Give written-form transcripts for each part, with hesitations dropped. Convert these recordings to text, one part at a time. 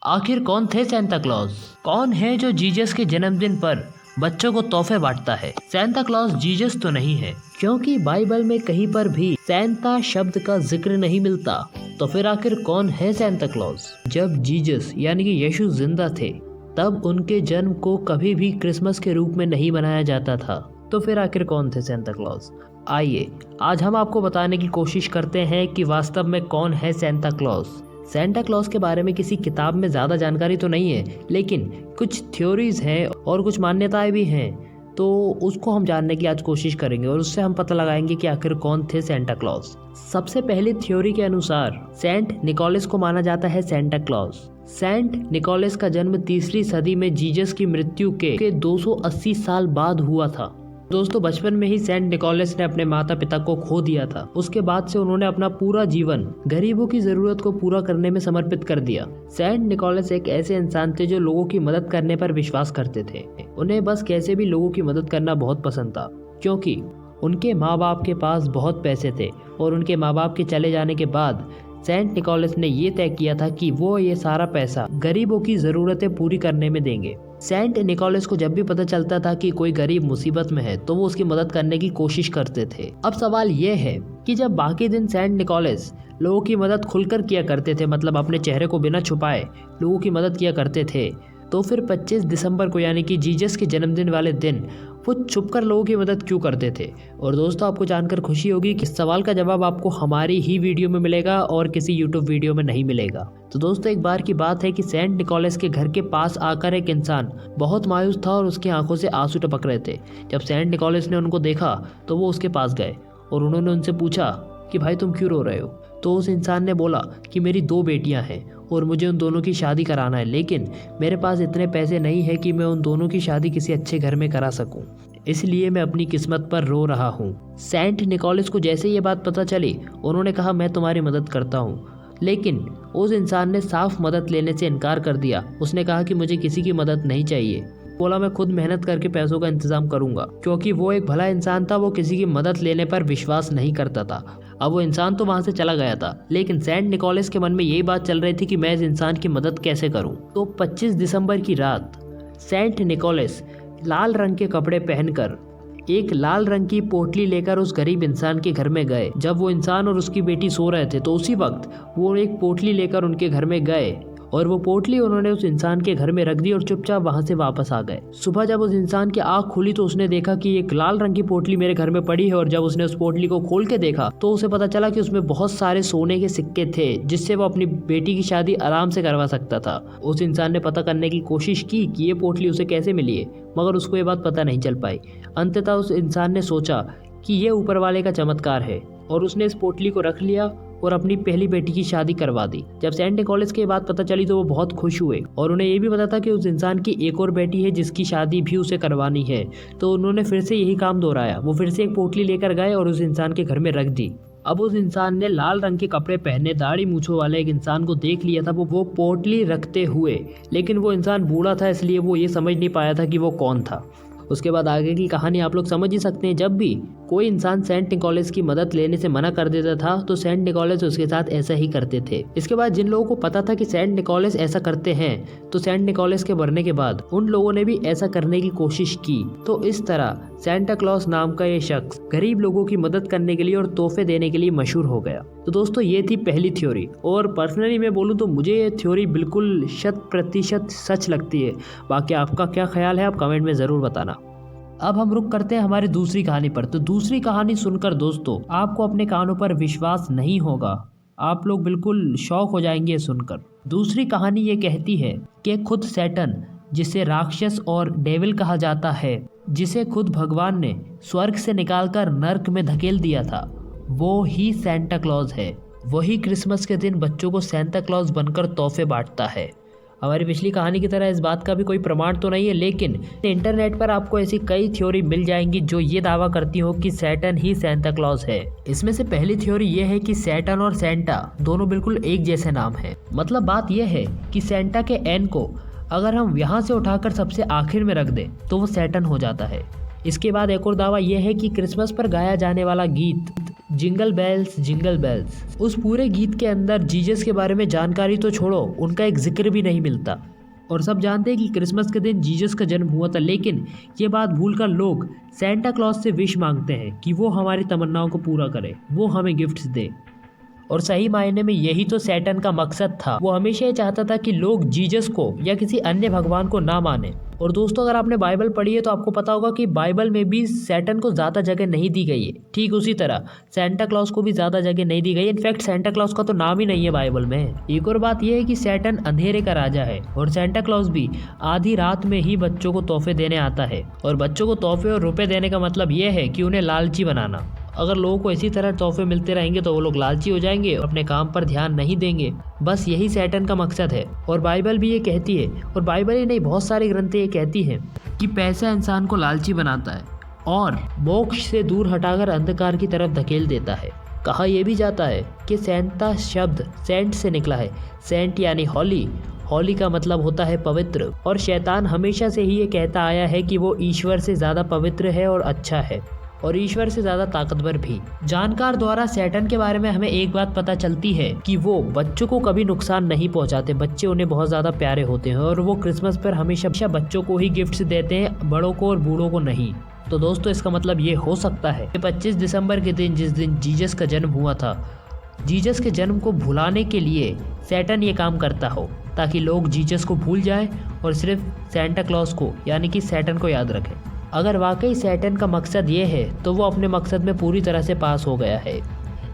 आखिर कौन थे सेंटा क्लॉज? कौन है जो जीसस के जन्मदिन पर बच्चों को तोहफे बांटता है? सेंटा क्लॉज जीसस तो नहीं है, क्योंकि बाइबल में कहीं पर भी सेंटा शब्द का जिक्र नहीं मिलता। तो फिर आखिर कौन है सेंटा क्लॉज? जब जीसस यानी कि यीशु जिंदा थे तब उनके जन्म को कभी भी क्रिसमस के रूप में नहीं मनाया जाता था। तो फिर आखिर कौन थे सेंटा क्लॉज? आइए आज हम आपको बताने की कोशिश करते हैं कि वास्तव में कौन है सेंटा क्लॉज। सेंटा क्लॉज के बारे में किसी किताब में ज़्यादा जानकारी तो नहीं है, लेकिन कुछ थ्योरीज हैं और कुछ मान्यताएं भी हैं, तो उसको हम जानने की आज कोशिश करेंगे और उससे हम पता लगाएंगे कि आखिर कौन थे सेंटा क्लॉज। सबसे पहली थ्योरी के अनुसार सेंट निकोलस को माना जाता है सेंटा क्लॉज। सेंट निकोलस का जन्म 3री सदी में जीसस की मृत्यु के 280 साल बाद हुआ था। दोस्तों, बचपन में ही सेंट निकोलस ने अपने माता पिता को खो दिया था। उसके बाद से उन्होंने अपना पूरा जीवन गरीबों की जरूरत को पूरा करने में समर्पित कर दिया। सेंट निकोलस एक ऐसे इंसान थे जो लोगों की मदद करने पर विश्वास करते थे। उन्हें बस कैसे भी लोगों की मदद करना बहुत पसंद था, क्योंकि उनके माँ बाप के पास बहुत पैसे थे और उनके माँ बाप के चले जाने के बाद सेंट निकोलस ने ये तय किया था कि वो ये सारा पैसा गरीबों की जरूरतें पूरी करने में देंगे। सेंट निकोलस को जब भी पता चलता था कि कोई गरीब मुसीबत में है तो वो उसकी मदद करने की कोशिश करते थे। अब सवाल ये है कि जब बाकी दिन सेंट निकोलस लोगों की मदद खुलकर किया करते थे, मतलब अपने चेहरे को बिना छुपाए लोगों की मदद किया करते थे, तो फिर 25 दिसंबर को यानी कि जीसस के जन्मदिन वाले दिन वो छुपकर लोगों की मदद क्यों करते थे? और दोस्तों, आपको जानकर खुशी होगी कि इस सवाल का जवाब आपको हमारी ही वीडियो में मिलेगा और किसी यूट्यूब वीडियो में नहीं मिलेगा। तो दोस्तों, एक बार की बात है कि सेंट निकोलस के घर के पास आकर एक इंसान बहुत मायूस था और उसकी आंखों से आंसू टपक रहे थे। जब सेंट निकोलस ने उनको देखा तो वो उसके पास गए और उन्होंने उनसे पूछा कि भाई तुम क्यों रो रहे हो? तो उस इंसान ने बोला कि मेरी 2 बेटियां हैं और मुझे उन दोनों की शादी कराना है, लेकिन मेरे पास इतने पैसे नहीं है कि मैं उन दोनों की शादी किसी अच्छे घर में करा सकूं, इसलिए मैं अपनी किस्मत पर रो रहा हूं। सेंट निकोलस को जैसे ये बात पता चली, उन्होंने कहा मैं तुम्हारी मदद करता हूं, लेकिन उस इंसान ने साफ मदद लेने से इनकार कर दिया। उसने कहा कि मुझे किसी की मदद नहीं चाहिए, बोला मैं खुद मेहनत करके पैसों का इंतजाम करूंगा। क्योंकि वो एक भला इंसान था, वो किसी की मदद लेने पर विश्वास नहीं करता था। अब वो इंसान तो वहां से चला गया था, लेकिन सेंट निकोलस के मन में यही बात चल रही थी कि मैं इस इंसान की मदद कैसे करूं। तो 25 दिसंबर की रात सेंट निकोलस लाल रंग के कपड़े पहनकर एक लाल रंग की पोटली लेकर उस गरीब इंसान के घर में गए। जब वो इंसान और उसकी बेटी सो रहे थे तो उसी वक्त वो एक पोटली लेकर उनके घर में गए और वो पोटली उन्होंने उस इंसान के घर में रख दी और चुपचाप वहां से वापस आ गए। सुबह जब उस इंसान की आंख खुली तो उसने देखा कि एक लाल रंग की पोटली मेरे घर में पड़ी है, और जब उसने उस पोटली को खोल के देखा तो उसे पता चला कि उसमें बहुत सारे सोने के सिक्के थे, जिससे वो अपनी बेटी की शादी आराम से करवा सकता था। उस इंसान ने पता करने की कोशिश की कि ये पोटली उसे कैसे मिली है, मगर उसको ये बात पता नहीं चल पाई। अंततः उस इंसान ने सोचा कि ये ऊपर वाले का चमत्कार है और उसने इस पोटली को रख लिया और अपनी पहली बेटी की शादी करवा दी। जब सेंट निकोलस की बात पता चली तो वो बहुत खुश हुए और उन्हें ये भी पता था कि उस इंसान की एक और बेटी है जिसकी शादी भी उसे करवानी है। तो उन्होंने फिर से यही काम दोहराया। वो फिर से एक पोटली लेकर गए और उस इंसान के घर में रख दी। अब उस इंसान ने लाल रंग के कपड़े पहने दाढ़ी मूंछों वाले एक इंसान को देख लिया था वो पोटली रखते हुए, लेकिन वो इंसान बूढ़ा था इसलिए वो ये समझ नहीं पाया था कि वो कौन था। उसके बाद आगे की कहानी आप लोग समझ ही सकते हैं। जब भी कोई इंसान सेंट निकोलस की मदद लेने से मना कर देता था तो सेंट निकोलस उसके साथ ऐसा ही करते थे। इसके बाद जिन लोगों को पता था कि सेंट निकोलस ऐसा करते हैं, तो सेंट निकोलस के मरने के बाद उन लोगों ने भी ऐसा करने की कोशिश की। तो इस तरह सेंटा क्लॉज नाम का ये शख्स गरीब लोगों की मदद करने के लिए और तोहफे देने के लिए मशहूर हो गया। तो दोस्तों, ये थी पहली थ्योरी, और पर्सनली मैं बोलूँ तो मुझे ये थ्योरी बिल्कुल 100% सच लगती है। बाकी आपका क्या ख्याल है, आप कमेंट में ज़रूर बताना। अब हम रुक करते हैं हमारी दूसरी कहानी पर। तो दूसरी कहानी सुनकर दोस्तों आपको अपने कानों पर विश्वास नहीं होगा, आप लोग बिल्कुल शॉक हो जाएंगे सुनकर। दूसरी कहानी ये कहती है कि खुद सैटन, जिसे राक्षस और डेविल कहा जाता है, जिसे खुद भगवान ने स्वर्ग से निकालकर नर्क में धकेल दिया था, वो ही सेंटा क्लॉज है। वही क्रिसमस के दिन बच्चों को सेंटा क्लॉज बनकर तोहफे बांटता है। हमारी पिछली कहानी की तरह इस बात का भी कोई प्रमाण तो नहीं है, लेकिन इंटरनेट पर आपको ऐसी कई थ्योरी मिल जाएंगी जो ये दावा करती हो कि सैटन ही सेंटा क्लॉज है। इसमें से पहली थ्योरी ये है कि सैटन और सेंटा दोनों बिल्कुल एक जैसे नाम हैं। मतलब बात यह है कि सेंटा के एन को अगर हम यहाँ से उठाकर सबसे आखिर में रख दें तो वो सैटन हो जाता है। इसके बाद एक और दावा यह है कि क्रिसमस पर गाया जाने वाला गीत जिंगल बेल्स। उस पूरे गीत के अंदर जीसस के बारे में जानकारी तो छोड़ो, उनका एक जिक्र भी नहीं मिलता। और सब जानते हैं कि क्रिसमस के दिन जीसस का जन्म हुआ था, लेकिन ये बात भूलकर लोग सेंटा क्लॉज से विश मांगते हैं कि वो हमारी तमन्नाओं को पूरा करे, वो हमें गिफ्ट्स दे। और सही मायने में यही तो सैटन का मकसद था। वो हमेशा ये चाहता था कि लोग जीसस को या किसी अन्य भगवान को ना माने। और दोस्तों, अगर आपने बाइबल पढ़ी है तो आपको पता होगा कि बाइबल में भी सैटन को ज़्यादा जगह नहीं दी गई है। ठीक उसी तरह सेंटा क्लॉज को भी ज़्यादा जगह नहीं दी गई है। इनफैक्ट सेंटा क्लॉज का तो नाम ही नहीं है बाइबल में। एक और बात यह है कि सैटन अंधेरे का राजा है और सेंटा क्लॉज भी आधी रात में ही बच्चों को तोहफे देने आता है। और बच्चों को तोहफे और रुपए देने का मतलब यह है कि उन्हें लालची बनाना। अगर लोगों को इसी तरह तोहफे मिलते रहेंगे तो वो लोग लालची हो जाएंगे और अपने काम पर ध्यान नहीं देंगे। बस यही सैटन का मकसद है। और बाइबल भी ये कहती है, और बाइबल ही नहीं बहुत सारी ग्रंथें ये कहती हैं कि पैसा इंसान को लालची बनाता है और मोक्ष से दूर हटाकर अंधकार की तरफ धकेल देता है। कहा यह भी जाता है कि सैंता शब्द सेंट से निकला है। सेंट यानी होली का मतलब होता है पवित्र। और शैतान हमेशा से ही ये कहता आया है कि वो ईश्वर से ज़्यादा पवित्र है और अच्छा है और ईश्वर से ज़्यादा ताकतवर भी। जानकार द्वारा सैटन के बारे में हमें एक बात पता चलती है कि वो बच्चों को कभी नुकसान नहीं पहुंचाते। बच्चे उन्हें बहुत ज़्यादा प्यारे होते हैं और वो क्रिसमस पर हमेशा बच्चों को ही गिफ्ट्स देते हैं, बड़ों को और बूढ़ों को नहीं। तो दोस्तों, इसका मतलब ये हो सकता है कि 25 दिसंबर के दिन, जिस दिन जीसस का जन्म हुआ था, जीसस के जन्म को भुलाने के लिए सैटन ये काम करता हो ताकि लोग जीसस को भूल जाएं और सिर्फ सेंटा क्लॉज को यानी कि सैटन को याद रखें। अगर वाकई सैटन का मकसद ये है तो वो अपने मकसद में पूरी तरह से पास हो गया है।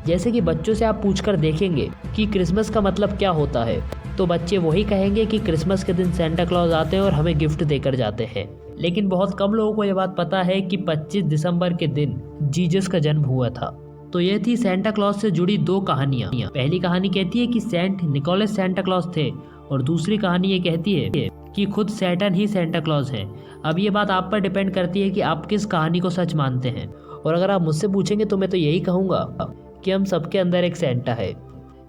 जैसे कि बच्चों से आप पूछकर देखेंगे कि क्रिसमस का मतलब क्या होता है, तो बच्चे वही कहेंगे कि क्रिसमस के दिन सेंटा क्लॉज आते हैं और हमें गिफ्ट देकर जाते हैं। लेकिन बहुत कम लोगों को ये बात पता है कि 25 दिसंबर के दिन जीसस का जन्म हुआ था। तो ये थी सेंटा क्लॉज से जुड़ी दो कहानियाँ। पहली कहानी कहती है कि सेंट निकोलस सेंटा क्लॉज थे और दूसरी कहानी ये कहती है कि खुद सैटन ही सेंटा क्लॉज है। अब ये बात आप पर डिपेंड करती है कि आप किस कहानी को सच मानते हैं। और अगर आप मुझसे पूछेंगे तो मैं तो यही कहूँगा कि हम सबके अंदर एक सेंटा है।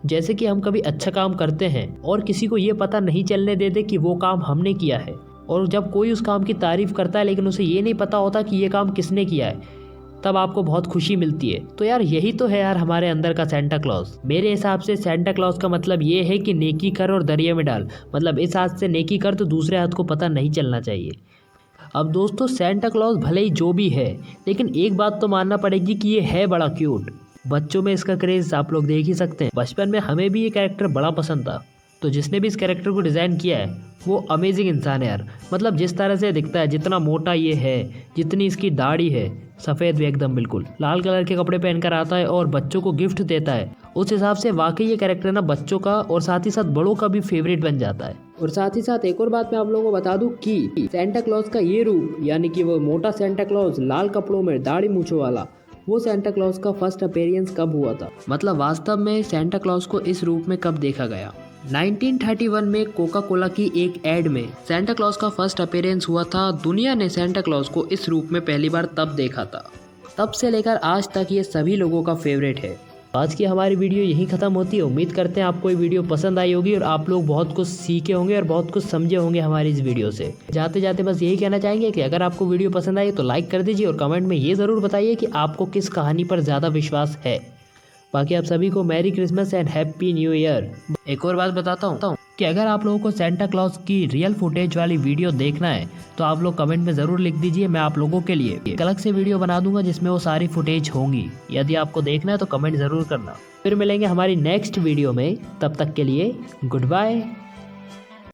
जैसे कि हम कभी अच्छा काम करते हैं और किसी को ये पता नहीं चलने देते कि वो काम हमने किया है, और जब कोई उस काम की तारीफ करता है लेकिन उसे ये नहीं पता होता कि ये काम किसने किया है, तब आपको बहुत खुशी मिलती है। तो यार यही तो है यार हमारे अंदर का सेंटा क्लॉज। मेरे हिसाब से सेंटा क्लॉज का मतलब ये है कि नेकी कर और दरिया में डाल। मतलब इस हाथ से नेकी कर तो दूसरे हाथ को पता नहीं चलना चाहिए। अब दोस्तों, सेंटा क्लॉज भले ही जो भी है, लेकिन एक बात तो मानना पड़ेगी कि ये है बड़ा क्यूट। बच्चों में इसका क्रेज आप लोग देख ही सकते हैं। बचपन में हमें भी ये कैरेक्टर बड़ा पसंद था। तो जिसने भी इस कैरेक्टर को डिज़ाइन किया है वो अमेजिंग इंसान है यार। मतलब जिस तरह से दिखता है, जितना मोटा ये है, जितनी इसकी दाढ़ी है, सफ़ेद भी एकदम बिल्कुल, लाल कलर के कपड़े पहनकर आता है और बच्चों को गिफ्ट देता है, उस हिसाब से वाकई ये कैरेक्टर ना बच्चों का और साथ ही साथ बड़ों का भी फेवरेट बन जाता है। और साथ ही साथ एक और बात मैं आप लोगों को बता दूं कि सेंटा क्लॉज का ये रूप, यानी कि वो मोटा सेंटा क्लॉज लाल कपड़ों में दाढ़ी मूंछों वाला, वो सेंटा क्लॉज का फर्स्ट अपीयरेंस कब हुआ था, मतलब वास्तव में सेंटा क्लॉज को इस रूप में कब देखा गया। 1931 में कोका कोला की एक एड में सेंटा क्लॉज का फर्स्ट अपीयरेंस हुआ था। दुनिया ने सेंटा क्लॉज को इस रूप में पहली बार तब देखा था। तब से लेकर आज तक ये सभी लोगों का फेवरेट है। आज की हमारी वीडियो यहीं ख़त्म होती है। उम्मीद करते हैं आपको ये वीडियो पसंद आई होगी और आप लोग बहुत कुछ सीखे होंगे और बहुत कुछ समझे होंगे हमारी इस वीडियो से। जाते जाते बस यही कहना चाहेंगे कि अगर आपको वीडियो पसंद आई तो लाइक कर दीजिए और कमेंट में ये ज़रूर बताइए कि आपको किस कहानी पर ज़्यादा विश्वास है। बाकी आप सभी को merry Christmas and happy new year. एक और बात बताता हूँ कि अगर आप लोगों को सेंटा क्लॉज की रियल फुटेज वाली वीडियो देखना है तो आप लोग कमेंट में ज़रूर लिख दीजिए। मैं आप लोगों के लिए एक अलग से वीडियो बना दूंगा जिसमें वो सारी फुटेज होंगी। यदि आपको देखना है तो कमेंट ज़रूर करना। फिर मिलेंगे हमारी नेक्स्ट वीडियो में, तब तक के लिए गुड बाय।